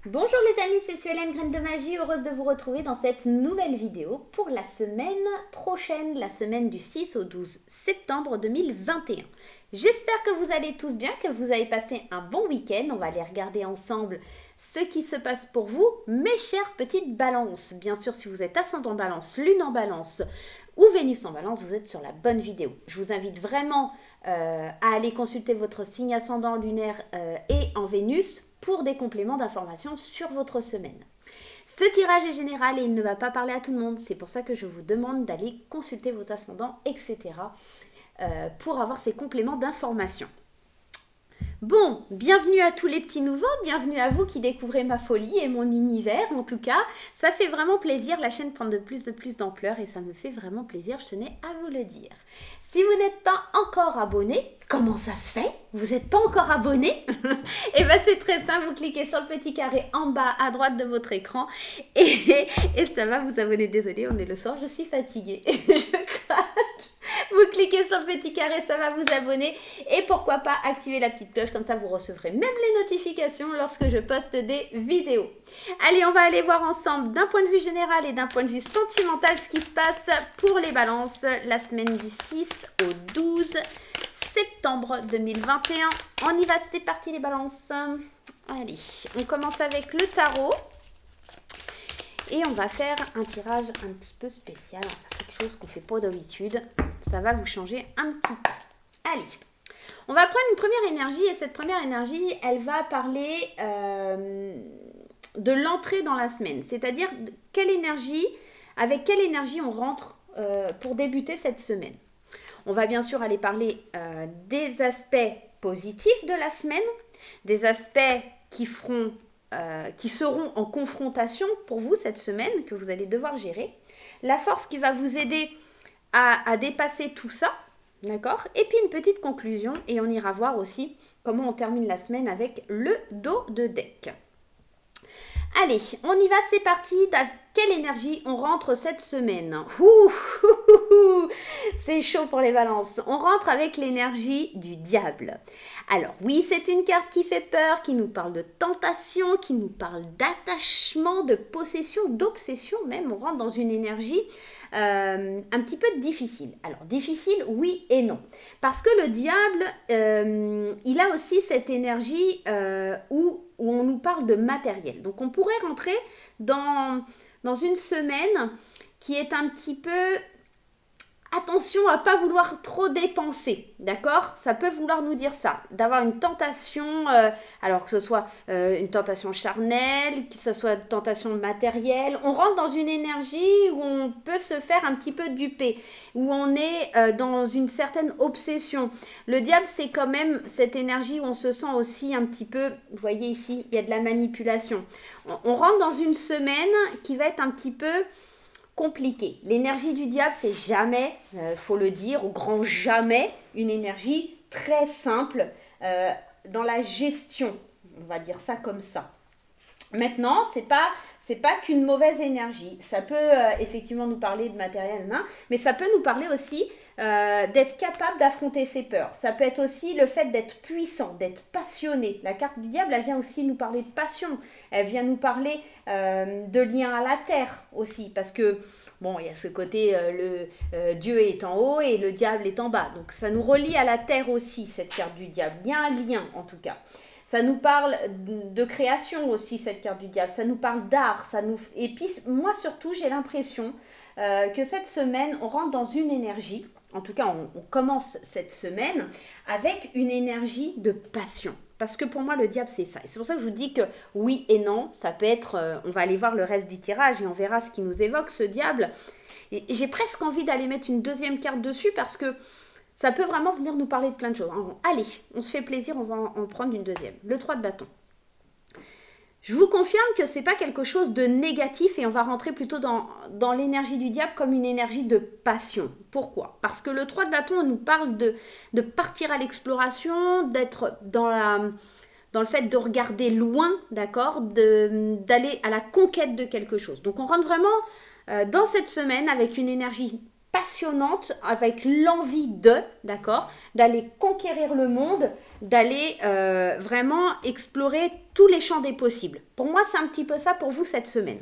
Bonjour les amis, c'est Suelen Graine de Magie, heureuse de vous retrouver dans cette nouvelle vidéo pour la semaine prochaine, la semaine du 6 au 12 septembre 2021. J'espère que vous allez tous bien, que vous avez passé un bon week-end. On va aller regarder ensemble ce qui se passe pour vous, mes chères petites balances. Bien sûr, si vous êtes ascendant balance, lune en balance ou Vénus en balance, vous êtes sur la bonne vidéo. Je vous invite vraiment à aller consulter votre signe ascendant lunaire et en Vénus pour des compléments d'informations sur votre semaine. Ce tirage est général et il ne va pas parler à tout le monde. C'est pour ça que je vous demande d'aller consulter vos ascendants, etc. Pour avoir ces compléments d'informations. Bon, bienvenue à tous les petits nouveaux, bienvenue à vous qui découvrez ma folie et mon univers en tout cas. Ça fait vraiment plaisir, la chaîne prend de plus d'ampleur et ça me fait vraiment plaisir, je tenais à vous le dire. Si vous n'êtes pas encore abonné, comment ça se fait? Vous n'êtes pas encore abonné? Et bien c'est très simple, vous cliquez sur le petit carré en bas à droite de votre écran et ça va vous abonner. Désolée, on est le soir, je suis fatiguée, je craque. Vous cliquez sur le petit carré, ça va vous abonner et pourquoi pas activer la petite cloche, comme ça vous recevrez même les notifications lorsque je poste des vidéos. Allez, on va aller voir ensemble d'un point de vue général et d'un point de vue sentimental ce qui se passe pour les balances la semaine du 6 au 12 septembre 2021. On y va, c'est parti les balances. Allez, on commence avec le tarot. Et on va faire un tirage un petit peu spécial, on va faire quelque chose qu'on ne fait pas d'habitude. Ça va vous changer un petit peu. Allez, on va prendre une première énergie et cette première énergie, elle va parler de l'entrée dans la semaine. C'est-à-dire avec quelle énergie on rentre pour débuter cette semaine. On va bien sûr aller parler des aspects positifs de la semaine, des aspects qui seront en confrontation pour vous cette semaine, que vous allez devoir gérer. La force qui va vous aider à dépasser tout ça, d'accord? Et puis une petite conclusion, et on ira voir aussi comment on termine la semaine avec le dos de deck. Allez, on y va, c'est parti. Dans quelle énergie on rentre cette semaine? C'est chaud pour les balances. On rentre avec l'énergie du diable. Alors oui, c'est une carte qui fait peur, qui nous parle de tentation, qui nous parle d'attachement, de possession, d'obsession même. On rentre dans une énergie un petit peu difficile. Alors difficile, oui et non. Parce que le diable, il a aussi cette énergie où on nous parle de matériel. Donc on pourrait rentrer dans une semaine qui est un petit peu... Attention à ne pas vouloir trop dépenser, d'accord? Ça peut vouloir nous dire ça, d'avoir une tentation, alors que ce soit une tentation charnelle, que ce soit une tentation matérielle. On rentre dans une énergie où on peut se faire un petit peu duper, où on est dans une certaine obsession. Le diable, c'est quand même cette énergie où on se sent aussi un petit peu, vous voyez ici, il y a de la manipulation. On rentre dans une semaine qui va être un petit peu... compliqué. L'énergie du diable, c'est jamais, faut le dire, au grand jamais, une énergie très simple dans la gestion. On va dire ça comme ça. Maintenant, c'est pas qu'une mauvaise énergie. Ça peut effectivement nous parler de matériel humain, mais ça peut nous parler aussi d'être capable d'affronter ses peurs. Ça peut être aussi le fait d'être puissant, d'être passionné. La carte du diable, elle vient aussi nous parler de passion. Elle vient nous parler de lien à la terre aussi, parce que bon, il y a ce côté, Dieu est en haut et le diable est en bas. Donc ça nous relie à la terre aussi, cette carte du diable. Il y a un lien en tout cas. Ça nous parle de création aussi, cette carte du diable. Ça nous parle d'art. Et puis moi surtout, j'ai l'impression que cette semaine, on rentre dans une énergie. En tout cas, on commence cette semaine avec une énergie de passion. Parce que pour moi, le diable, c'est ça. Et c'est pour ça que je vous dis que oui et non, ça peut être... on va aller voir le reste du tirage et on verra ce qui nous évoque, ce diable. Et j'ai presque envie d'aller mettre une deuxième carte dessus parce que ça peut vraiment venir nous parler de plein de choses. Allez, on se fait plaisir, on va en prendre une deuxième. Le 3 de bâton. Je vous confirme que ce n'est pas quelque chose de négatif et on va rentrer plutôt dans l'énergie du diable comme une énergie de passion. Pourquoi? Parce que le 3 de bâton, on nous parle de partir à l'exploration, d'être dans le fait de regarder loin, d'accord, d'aller à la conquête de quelque chose. Donc on rentre vraiment dans cette semaine avec une énergie passionnante, avec l'envie d'accord, d'aller conquérir le monde, d'aller vraiment explorer tous les champs des possibles. Pour moi, c'est un petit peu ça pour vous cette semaine.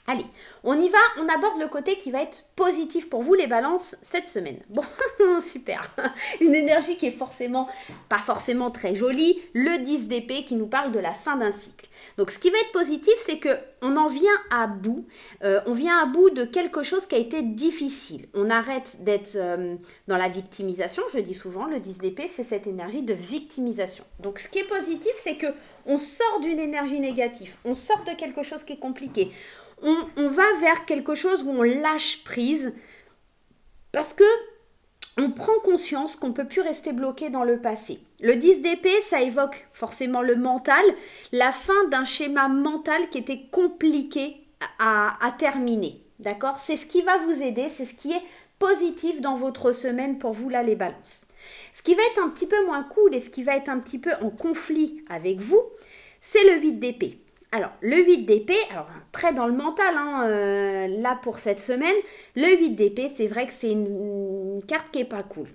Allez, on y va, on aborde le côté qui va être positif pour vous les balances cette semaine. Bon, super. Une énergie qui est pas forcément très jolie, le 10 d'épée qui nous parle de la fin d'un cycle. Donc ce qui va être positif, c'est qu'on en vient à bout, on vient à bout de quelque chose qui a été difficile. On arrête d'être dans la victimisation, je dis souvent, le 10 d'épée, c'est cette énergie de victimisation. Donc ce qui est positif, c'est qu'on sort d'une énergie négative, on sort de quelque chose qui est compliqué. On va vers quelque chose où on lâche prise parce que on prend conscience qu'on ne peut plus rester bloqué dans le passé. Le 10 d'épée, ça évoque forcément le mental, la fin d'un schéma mental qui était compliqué à terminer. D'accord? C'est ce qui va vous aider, c'est ce qui est positif dans votre semaine pour vous là les balances. Ce qui va être un petit peu moins cool et ce qui va être un petit peu en conflit avec vous, c'est le 8 d'épée. Alors, le 8 d'épée, alors très dans le mental, là pour cette semaine, le 8 d'épée, c'est vrai que c'est une carte qui n'est pas cool.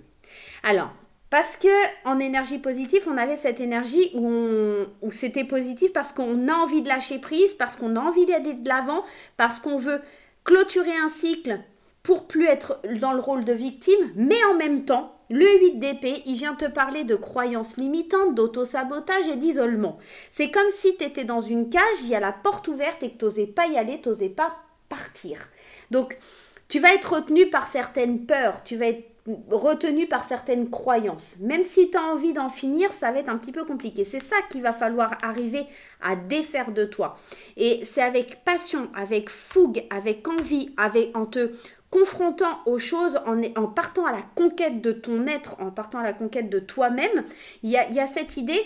Alors, parce que en énergie positive, on avait cette énergie où c'était positif parce qu'on a envie de lâcher prise, parce qu'on a envie d'aller de l'avant, parce qu'on veut clôturer un cycle pour plus être dans le rôle de victime, mais en même temps, le 8 d'épée, il vient te parler de croyances limitantes, d'auto-sabotage et d'isolement. C'est comme si tu étais dans une cage, il y a la porte ouverte et que tu n'osais pas y aller, tu n'osais pas partir. Donc, tu vas être retenu par certaines peurs, tu vas être retenu par certaines croyances. Même si tu as envie d'en finir, ça va être un petit peu compliqué. C'est ça qu'il va falloir arriver à défaire de toi. Et c'est avec passion, avec fougue, avec envie, en te confrontant aux choses, en partant à la conquête de ton être, en partant à la conquête de toi-même, il y a cette idée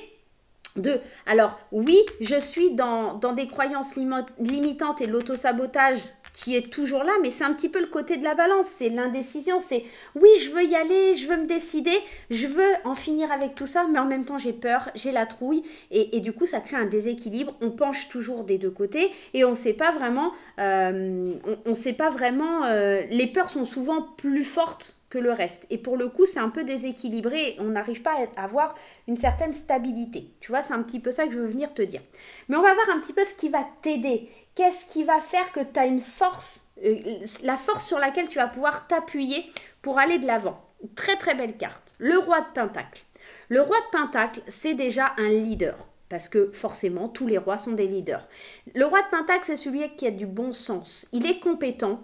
alors oui, je suis dans des croyances limitantes et l'autosabotage qui est toujours là, mais c'est un petit peu le côté de la balance, c'est l'indécision, c'est oui, je veux y aller, je veux me décider, je veux en finir avec tout ça, mais en même temps j'ai peur, j'ai la trouille, et du coup ça crée un déséquilibre, on penche toujours des deux côtés, et on ne sait pas vraiment, les peurs sont souvent plus fortes que le reste. Et pour le coup, c'est un peu déséquilibré. On n'arrive pas à avoir une certaine stabilité. Tu vois, c'est un petit peu ça que je veux venir te dire. Mais on va voir un petit peu ce qui va t'aider. Qu'est-ce qui va faire que tu as une force, la force sur laquelle tu vas pouvoir t'appuyer pour aller de l'avant. Très très belle carte. Le roi de Pentacle. Le roi de Pentacle, c'est déjà un leader. Parce que forcément, tous les rois sont des leaders. Le roi de Pentacle, c'est celui qui a du bon sens. Il est compétent.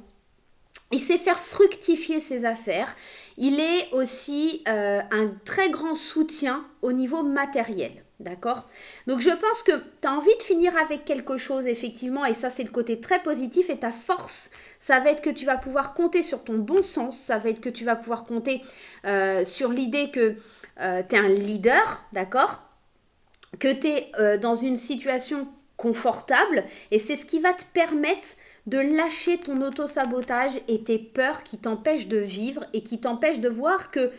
Il sait faire fructifier ses affaires. Il est aussi un très grand soutien au niveau matériel. D'accord? Donc je pense que tu as envie de finir avec quelque chose, effectivement, et ça c'est le côté très positif, et ta force, ça va être que tu vas pouvoir compter sur ton bon sens, ça va être que tu vas pouvoir compter sur l'idée que tu es un leader, d'accord? Que tu es dans une situation confortable, et c'est ce qui va te permettre de lâcher ton auto-sabotage et tes peurs qui t'empêchent de vivre et qui t'empêchent de voir que,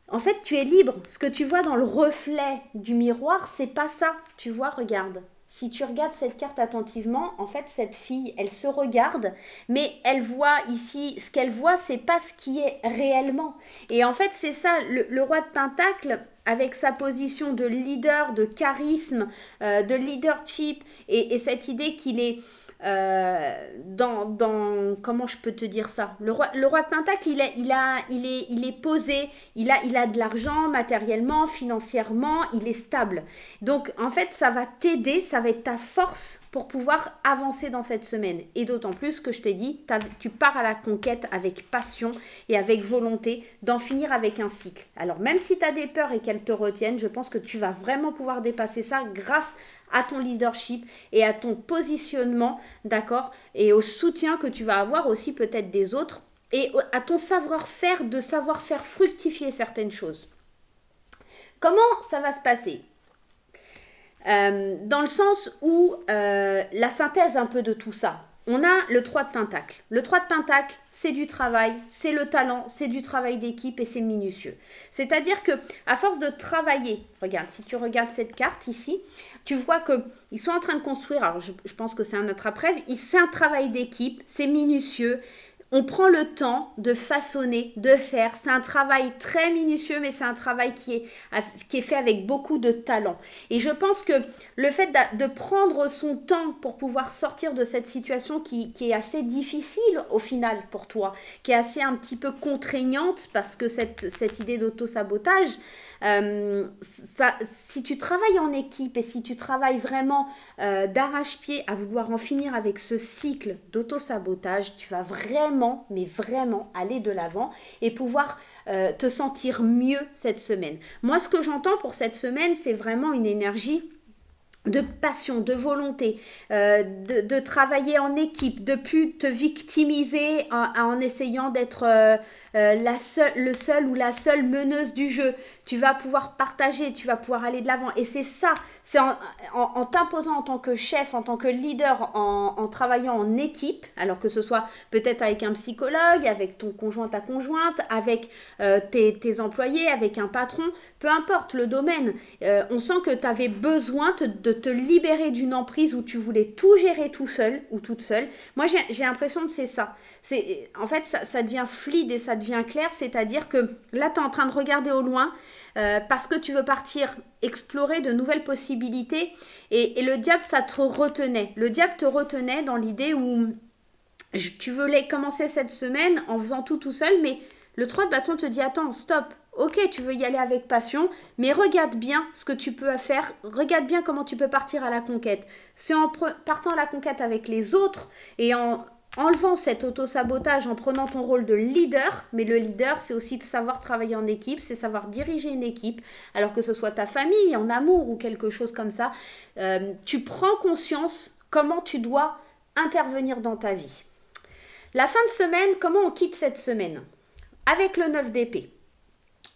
en fait, tu es libre. Ce que tu vois dans le reflet du miroir, c'est pas ça. Tu vois, regarde. Si tu regardes cette carte attentivement, en fait, cette fille, elle se regarde, mais elle voit ici, ce qu'elle voit, c'est pas ce qui est réellement. Et en fait, c'est ça, le roi de Pentacle, avec sa position de leader, de charisme, de leadership, et cette idée qu'il est comment je peux te dire ça, le roi de Pentacle, il est posé, il a de l'argent matériellement, financièrement, il est stable. Donc en fait ça va t'aider, ça va être ta force pour pouvoir avancer dans cette semaine. Et d'autant plus que je t'ai dit, tu pars à la conquête avec passion et avec volonté d'en finir avec un cycle. Alors même si tu as des peurs et qu'elles te retiennent, je pense que tu vas vraiment pouvoir dépasser ça grâce à ton leadership et à ton positionnement, d'accord, et au soutien que tu vas avoir aussi peut-être des autres, et à ton savoir-faire, de savoir faire fructifier certaines choses. Comment ça va se passer ? Dans le sens où la synthèse un peu de tout ça. On a le 3 de Pentacle. Le 3 de Pentacle, c'est du travail, c'est le talent, c'est du travail d'équipe et c'est minutieux. C'est-à-dire que à force de travailler, regarde, si tu regardes cette carte ici, tu vois qu'ils sont en train de construire, alors je pense que c'est un attrape-rêve, c'est un travail d'équipe, c'est minutieux. on prend le temps de façonner, de faire. C'est un travail très minutieux, mais c'est un travail qui est fait avec beaucoup de talent. Et je pense que le fait de prendre son temps pour pouvoir sortir de cette situation qui est assez difficile au final pour toi, qui est assez un petit peu contraignante, parce que cette idée d'auto-sabotage, si tu travailles en équipe et si tu travailles vraiment d'arrache-pied à vouloir en finir avec ce cycle d'auto-sabotage, tu vas vraiment, mais vraiment aller de l'avant et pouvoir te sentir mieux cette semaine. Moi, ce que j'entends pour cette semaine, c'est vraiment une énergie de passion, de volonté, de travailler en équipe, de plus te victimiser en essayant d'être le seul ou la seule meneuse du jeu. Tu vas pouvoir partager, tu vas pouvoir aller de l'avant. Et c'est ça, c'est en t'imposant en tant que chef, en tant que leader, en travaillant en équipe, alors que ce soit peut-être avec un psychologue, avec ton conjoint, ta conjointe, avec tes employés, avec un patron, peu importe le domaine. On sent que tu avais besoin de te libérer d'une emprise où tu voulais tout gérer tout seul ou toute seule. Moi, j'ai l'impression que c'est ça. En fait, ça devient fluide et ça devient clair, c'est-à-dire que là, tu es en train de regarder au loin parce que tu veux partir explorer de nouvelles possibilités et le diable, ça te retenait. Le diable te retenait dans l'idée où tu voulais commencer cette semaine en faisant tout seul, mais le 3 de bâton te dit attends, stop. Ok, tu veux y aller avec passion, mais regarde bien ce que tu peux faire, regarde bien comment tu peux partir à la conquête. C'est en partant à la conquête avec les autres et en enlevant cet auto-sabotage, en prenant ton rôle de leader, mais le leader, c'est aussi de savoir travailler en équipe, c'est savoir diriger une équipe, alors que ce soit ta famille, en amour ou quelque chose comme ça, tu prends conscience comment tu dois intervenir dans ta vie. La fin de semaine, comment on quitte cette semaine? Avec le 9 d'épée.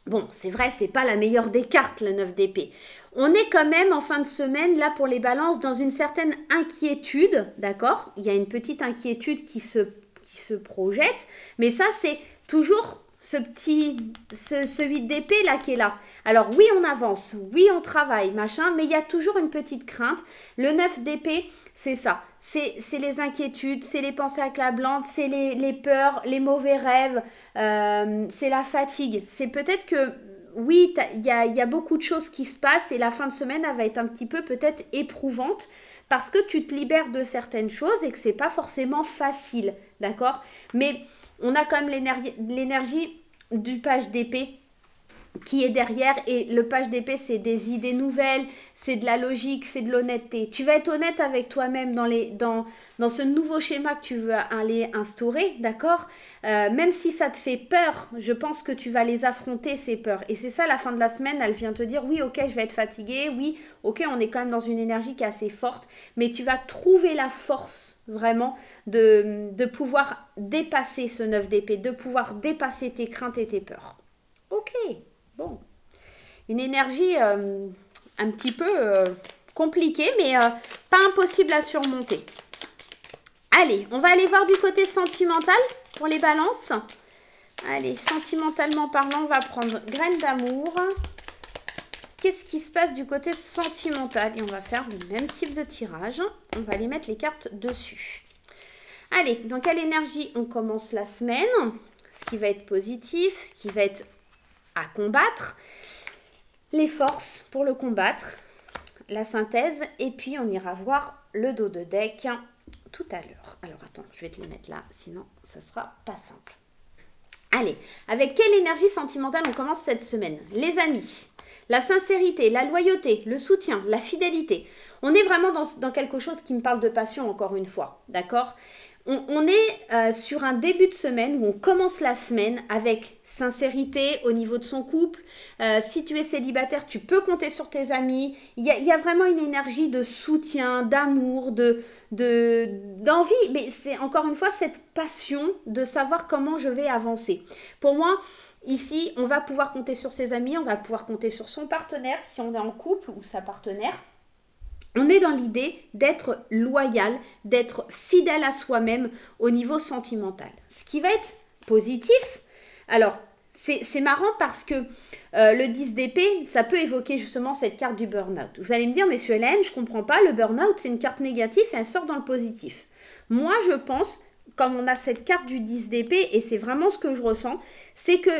Bon, c'est vrai, c'est pas la meilleure des cartes, le 9 d'épée. On est quand même en fin de semaine, là pour les balances, dans une certaine inquiétude, d'accord? Il y a une petite inquiétude qui se projette, mais ça c'est toujours ce 8 d'épée là qui est là. Alors oui, on avance, oui, on travaille, machin, mais il y a toujours une petite crainte. Le 9 d'épée, c'est ça. C'est les inquiétudes, c'est les pensées accablantes, c'est les peurs, les mauvais rêves, c'est la fatigue. C'est peut-être que, oui, il y a beaucoup de choses qui se passent et la fin de semaine, elle va être un petit peu peut-être éprouvante parce que tu te libères de certaines choses et que c'est pas forcément facile, d'accord? Mais on a quand même l'énergie du page d'épée qui est derrière, et le page d'épée, c'est des idées nouvelles, c'est de la logique, c'est de l'honnêteté. Tu vas être honnête avec toi-même dans ce nouveau schéma que tu veux aller instaurer, d'accord? Même si ça te fait peur, je pense que tu vas les affronter, ces peurs. Et c'est ça, la fin de la semaine, elle vient te dire, oui, ok, je vais être fatiguée, oui, ok, on est quand même dans une énergie qui est assez forte, mais tu vas trouver la force, vraiment, de pouvoir dépasser ce 9 d'épée, de pouvoir dépasser tes craintes et tes peurs. Ok. Bon, une énergie un petit peu compliquée, mais pas impossible à surmonter. Allez, on va aller voir du côté sentimental pour les balances. Allez, sentimentalement parlant, on va prendre graines d'amour. Qu'est-ce qui se passe du côté sentimental? Et on va faire le même type de tirage. On va aller mettre les cartes dessus. Allez, dans quelle énergie on commence la semaine? Ce qui va être positif, ce qui va être à combattre, les forces pour le combattre, la synthèse, et puis on ira voir le dos de deck tout à l'heure. Alors attends, je vais te les mettre là, sinon ça sera pas simple. Allez, avec quelle énergie sentimentale on commence cette semaine? Les amis, la sincérité, la loyauté, le soutien, la fidélité. On est vraiment dans quelque chose qui me parle de passion, encore une fois, d'accord? On est sur un début de semaine où on commence la semaine avec sincérité au niveau de son couple. Si tu es célibataire, tu peux compter sur tes amis. Il y a vraiment une énergie de soutien, d'amour, d'envie. Mais c'est encore une fois cette passion de savoir comment je vais avancer. Pour moi, ici, on va pouvoir compter sur ses amis, on va pouvoir compter sur son partenaire si on est en couple ou sa partenaire. On est dans l'idée d'être loyal, d'être fidèle à soi-même au niveau sentimental. Ce qui va être positif, alors c'est marrant parce que le 10 d'épée, ça peut évoquer justement cette carte du burn-out. Vous allez me dire, mais Hélène, je ne comprends pas, le burn-out c'est une carte négative et elle sort dans le positif. Moi je pense comme on a cette carte du 10 d'épée, et c'est vraiment ce que je ressens, c'est que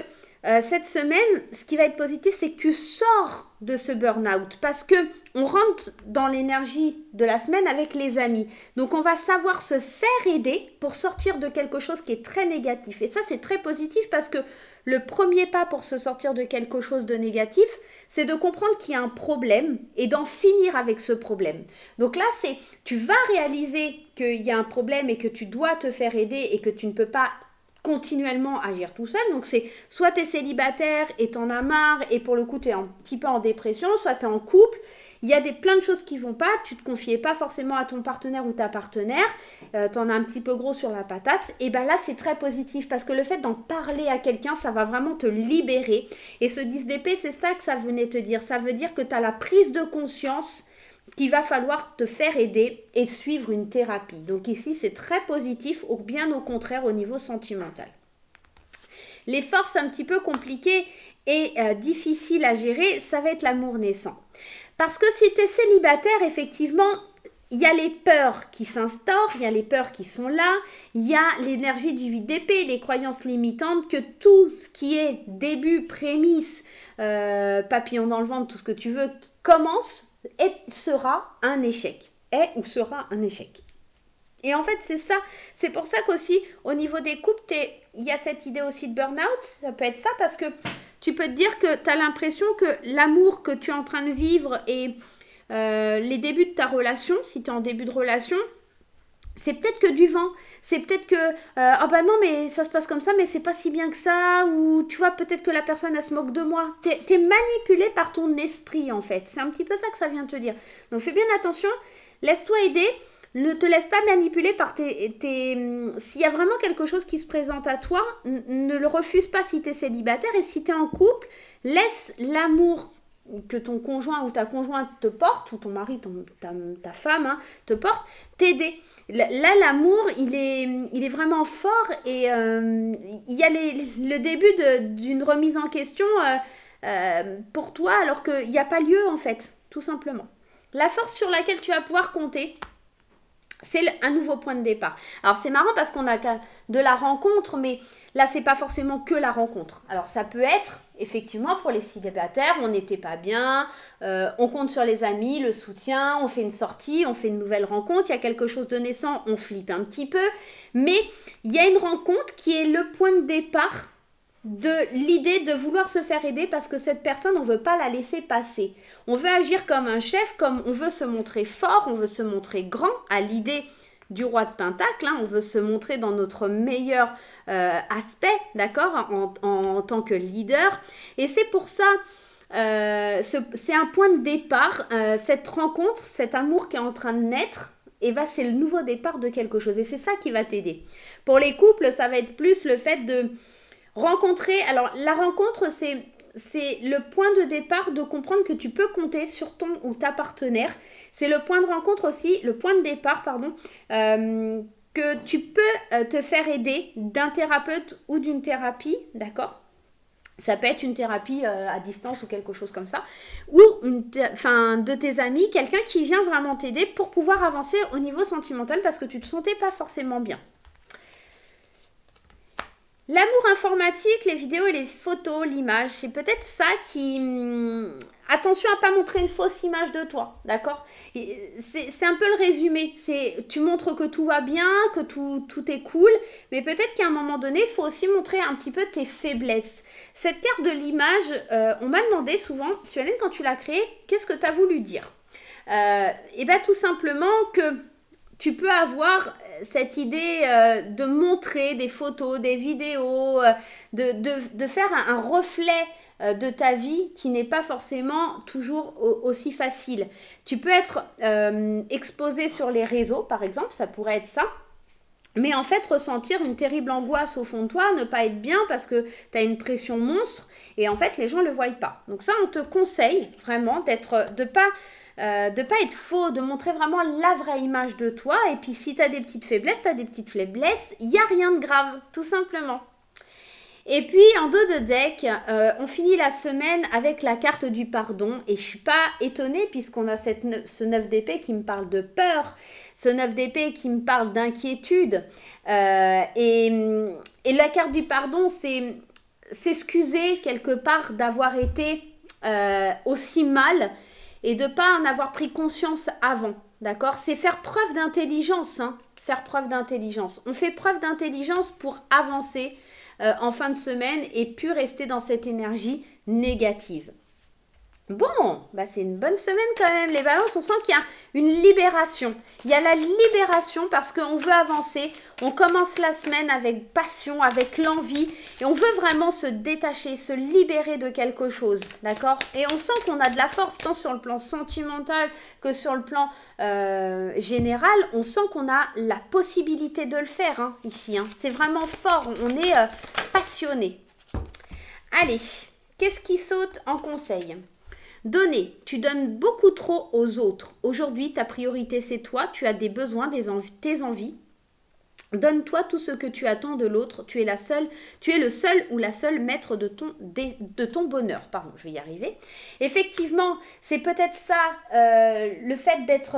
cette semaine, ce qui va être positif, c'est que tu sors de ce burn-out parce que on rentre dans l'énergie de la semaine avec les amis. Donc, on va savoir se faire aider pour sortir de quelque chose qui est très négatif. Et ça, c'est très positif parce que le premier pas pour se sortir de quelque chose de négatif, c'est de comprendre qu'il y a un problème et d'en finir avec ce problème. Donc là, tu vas réaliser qu'il y a un problème et que tu dois te faire aider et que tu ne peux pas continuellement agir tout seul. Donc c'est soit tu es célibataire et t'en as marre et pour le coup tu es un petit peu en dépression, soit tu es en couple, il y a plein de choses qui vont pas, tu te confiais pas forcément à ton partenaire ou ta partenaire, tu en as un petit peu gros sur la patate, et bien là c'est très positif parce que le fait d'en parler à quelqu'un, ça va vraiment te libérer. Et ce 10 d'épée, c'est ça que ça venait te dire, ça veut dire que tu as la prise de conscience qu'il va falloir te faire aider et suivre une thérapie. Donc ici, c'est très positif, ou bien au contraire au niveau sentimental. Les forces un petit peu compliquées et difficiles à gérer, ça va être l'amour naissant. Parce que si tu es célibataire, effectivement, il y a les peurs qui s'instaurent, il y a les peurs qui sont là, il y a l'énergie du 8 d'épée, les croyances limitantes, que tout ce qui est début, prémisse, papillon dans le ventre, tout ce que tu veux, qui commence, sera un échec. Est ou sera un échec. Et en fait, c'est ça. C'est pour ça qu'aussi, au niveau des couples, il y a cette idée aussi de burn-out. Ça peut être ça parce que tu peux te dire que tu as l'impression que l'amour que tu es en train de vivre et les débuts de ta relation, si tu es en début de relation, c'est peut-être que du vent, c'est peut-être que ah bah non mais ça se passe comme ça mais c'est pas si bien que ça, ou tu vois peut-être que la personne elle se moque de moi, t'es manipulé par ton esprit en fait, c'est un petit peu ça que ça vient te dire. Donc fais bien attention, laisse-toi aider, ne te laisse pas manipuler par s'il y a vraiment quelque chose qui se présente à toi, ne le refuse pas si t'es célibataire, et si t'es en couple, laisse l'amour que ton conjoint ou ta conjointe te porte, ou ton mari, ta femme te porte, t'aider. Là, l'amour, il est vraiment fort, et il y a le début d'une remise en question pour toi, alors qu'il n'y a pas lieu, en fait, tout simplement. La force sur laquelle tu vas pouvoir compter, c'est un nouveau point de départ. Alors, c'est marrant parce qu'on a de la rencontre, mais là, c'est pas forcément que la rencontre. Alors, ça peut être, effectivement, pour les célibataires, on n'était pas bien, on compte sur les amis, le soutien, on fait une sortie, on fait une nouvelle rencontre, il y a quelque chose de naissant, on flippe un petit peu, mais il y a une rencontre qui est le point de départ de l'idée de vouloir se faire aider parce que cette personne, on ne veut pas la laisser passer. On veut agir comme un chef, comme on veut se montrer fort, on veut se montrer grand à l'idée du roi de Pentacle, on veut se montrer dans notre meilleur aspect, d'accord, en tant que leader. Et c'est pour ça, c'est un point de départ, cette rencontre, cet amour qui est en train de naître, et ben c'est le nouveau départ de quelque chose. Et c'est ça qui va t'aider. Pour les couples, ça va être plus le fait de rencontrer. Alors, la rencontre, c'est le point de départ de comprendre que tu peux compter sur ton ou ta partenaire. C'est le point de rencontre aussi, le point de départ, pardon, que tu peux te faire aider d'un thérapeute ou d'une thérapie, d'accord ? Ça peut être une thérapie à distance ou quelque chose comme ça, ou de tes amis, quelqu'un qui vient vraiment t'aider pour pouvoir avancer au niveau sentimental parce que tu ne te sentais pas forcément bien. L'amour informatique, les vidéos et les photos, l'image, c'est peut-être ça qui... Attention à ne pas montrer une fausse image de toi, d'accord ? C'est un peu le résumé. Tu montres que tout va bien, que tout est cool, mais peut-être qu'à un moment donné, il faut aussi montrer un petit peu tes faiblesses. Cette carte de l'image, on m'a demandé souvent, Sualène, quand tu l'as créée, qu'est-ce que tu as voulu dire ? Et bien tout simplement que tu peux avoir cette idée de montrer des photos, des vidéos, de faire un reflet de ta vie qui n'est pas forcément toujours aussi facile. Tu peux être exposé sur les réseaux, par exemple, ça pourrait être ça. Mais en fait, ressentir une terrible angoisse au fond de toi, ne pas être bien parce que tu as une pression monstre et en fait, les gens ne le voient pas. Donc ça, on te conseille vraiment de pas être faux, de montrer vraiment la vraie image de toi. Et puis, si tu as des petites faiblesses, tu as des petites faiblesses. Il n'y a rien de grave, tout simplement. Et puis en dos de deck, on finit la semaine avec la carte du pardon. Et je ne suis pas étonnée puisqu'on a ce 9 d'épée qui me parle de peur, ce 9 d'épée qui me parle d'inquiétude. Et la carte du pardon, c'est s'excuser quelque part d'avoir été aussi mal et de ne pas en avoir pris conscience avant. D'accord? C'est faire preuve d'intelligence, hein, faire preuve d'intelligence. On fait preuve d'intelligence pour avancer en fin de semaine et puis rester dans cette énergie négative. Bon, bah c'est une bonne semaine quand même. Les balances, on sent qu'il y a une libération. Il y a la libération parce qu'on veut avancer. On commence la semaine avec passion, avec l'envie. Et on veut vraiment se détacher, se libérer de quelque chose. D'accord? Et on sent qu'on a de la force tant sur le plan sentimental que sur le plan général. On sent qu'on a la possibilité de le faire hein, ici. Hein. C'est vraiment fort. On est passionné. Allez, qu'est-ce qui saute en conseil ? Donner, tu donnes beaucoup trop aux autres. Aujourd'hui, ta priorité, c'est toi. Tu as des besoins, tes envies. Donne-toi tout ce que tu attends de l'autre. Tu es le seul ou la seule maître de ton bonheur. Pardon, je vais y arriver. Effectivement, c'est peut-être ça, le fait d'être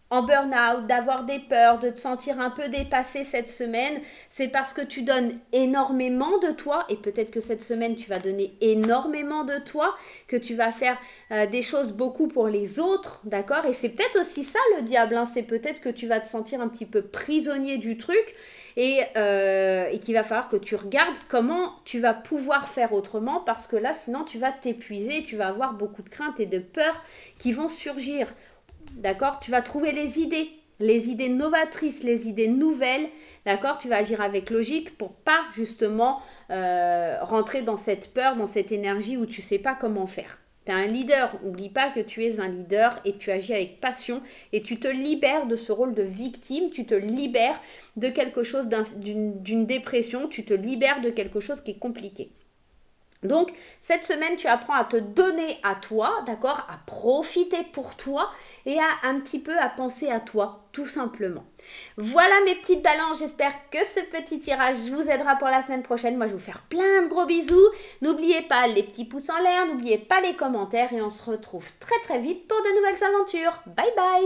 en burn-out, d'avoir des peurs, de te sentir un peu dépassé cette semaine, c'est parce que tu donnes énormément de toi et peut-être que cette semaine tu vas donner énormément de toi, que tu vas faire des choses beaucoup pour les autres, d'accord? Et c'est peut-être aussi ça le diable, hein, c'est peut-être que tu vas te sentir un petit peu prisonnier du truc et qu'il va falloir que tu regardes comment tu vas pouvoir faire autrement parce que là sinon tu vas t'épuiser, tu vas avoir beaucoup de craintes et de peurs qui vont surgir. D'accord? Tu vas trouver les idées novatrices, les idées nouvelles. D'accord? Tu vas agir avec logique pour pas justement rentrer dans cette peur, dans cette énergie où tu sais pas comment faire. Tu es un leader. N'oublie pas que tu es un leader et tu agis avec passion et tu te libères de ce rôle de victime. Tu te libères de quelque chose, d'une dépression. Tu te libères de quelque chose qui est compliqué. Donc, cette semaine, tu apprends à te donner à toi, d'accord? À profiter pour toi et à un petit peu à penser à toi, tout simplement. Voilà mes petites balances, j'espère que ce petit tirage vous aidera pour la semaine prochaine. Moi, je vais vous faire plein de gros bisous. N'oubliez pas les petits pouces en l'air, n'oubliez pas les commentaires et on se retrouve très très vite pour de nouvelles aventures. Bye bye!